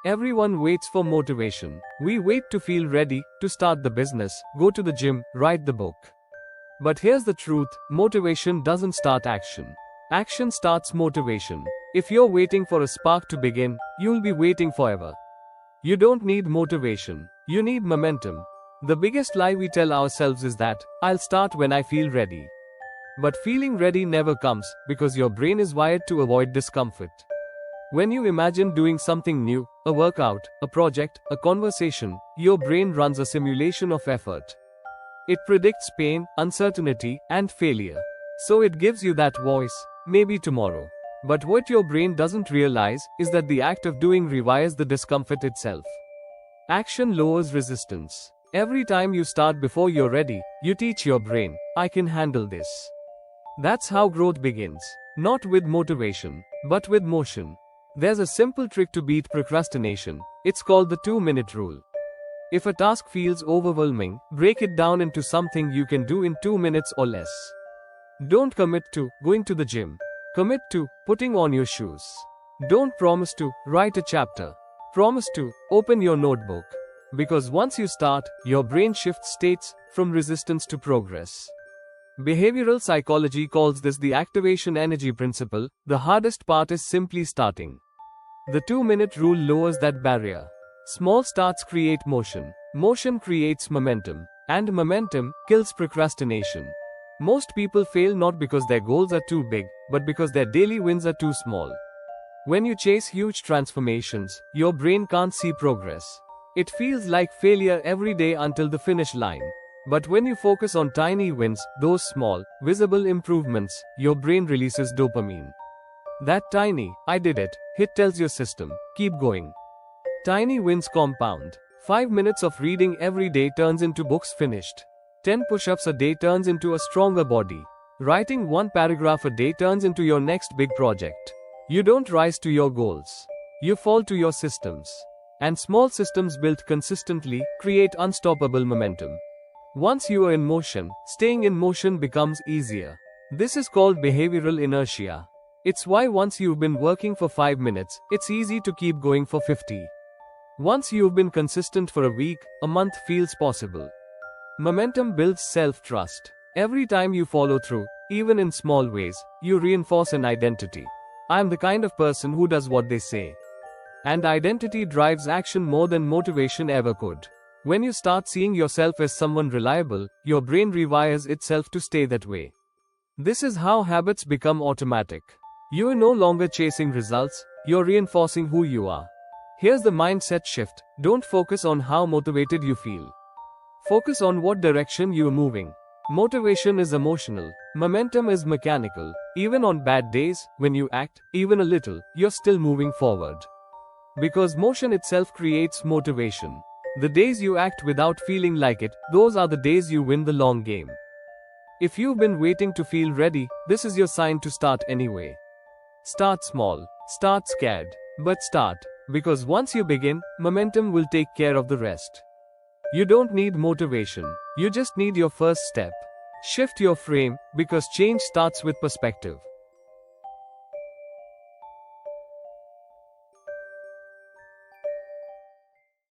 Everyone waits for motivation. We wait to feel ready, to start the business, go to the gym, write the book. But here's the truth, motivation doesn't start action. Action starts motivation. If you're waiting for a spark to begin, you'll be waiting forever. You don't need motivation. You need momentum. The biggest lie we tell ourselves is that, I'll start when I feel ready. But feeling ready never comes, because your brain is wired to avoid discomfort. When you imagine doing something new, a workout, a project, a conversation, your brain runs a simulation of effort. It predicts pain, uncertainty, and failure. So it gives you that voice, maybe tomorrow. But what your brain doesn't realize is that the act of doing rewires the discomfort itself. Action lowers resistance. Every time you start before you're ready, you teach your brain, I can handle this. That's how growth begins. Not with motivation, but with motion. There's a simple trick to beat procrastination. It's called the 2-minute rule. If a task feels overwhelming, break it down into something you can do in 2 minutes or less. Don't commit to going to the gym. Commit to putting on your shoes. Don't promise to write a chapter. Promise to open your notebook. Because once you start, your brain shifts states from resistance to progress. Behavioral psychology calls this the activation energy principle. The hardest part is simply starting. The 2-minute rule lowers that barrier. Small starts create motion. Motion creates momentum. And momentum kills procrastination. Most people fail not because their goals are too big, but because their daily wins are too small. When you chase huge transformations, your brain can't see progress. It feels like failure every day until the finish line. But when you focus on tiny wins, those small, visible improvements, your brain releases dopamine. That tiny, I did it, hit tells your system, keep going. Tiny wins compound. 5 minutes of reading every day turns into books finished. 10 push-ups a day turns into a stronger body. Writing 1 paragraph a day turns into your next big project. You don't rise to your goals. You fall to your systems. And small systems built consistently create unstoppable momentum. Once you are in motion, staying in motion becomes easier. This is called behavioral inertia. It's why once you've been working for 5 minutes, it's easy to keep going for 50. Once you've been consistent for a week, a month feels possible. Momentum builds self-trust. Every time you follow through, even in small ways, you reinforce an identity. I'm the kind of person who does what they say. And identity drives action more than motivation ever could. When you start seeing yourself as someone reliable, your brain rewires itself to stay that way. This is how habits become automatic. You are no longer chasing results, you're reinforcing who you are. Here's the mindset shift. Don't focus on how motivated you feel. Focus on what direction you're moving. Motivation is emotional. Momentum is mechanical. Even on bad days, when you act, even a little, you're still moving forward. Because motion itself creates motivation. The days you act without feeling like it, those are the days you win the long game. If you've been waiting to feel ready, this is your sign to start anyway. Start small. Start scared. But start. Because once you begin, momentum will take care of the rest. You don't need motivation. You just need your first step. Shift your frame, because change starts with perspective.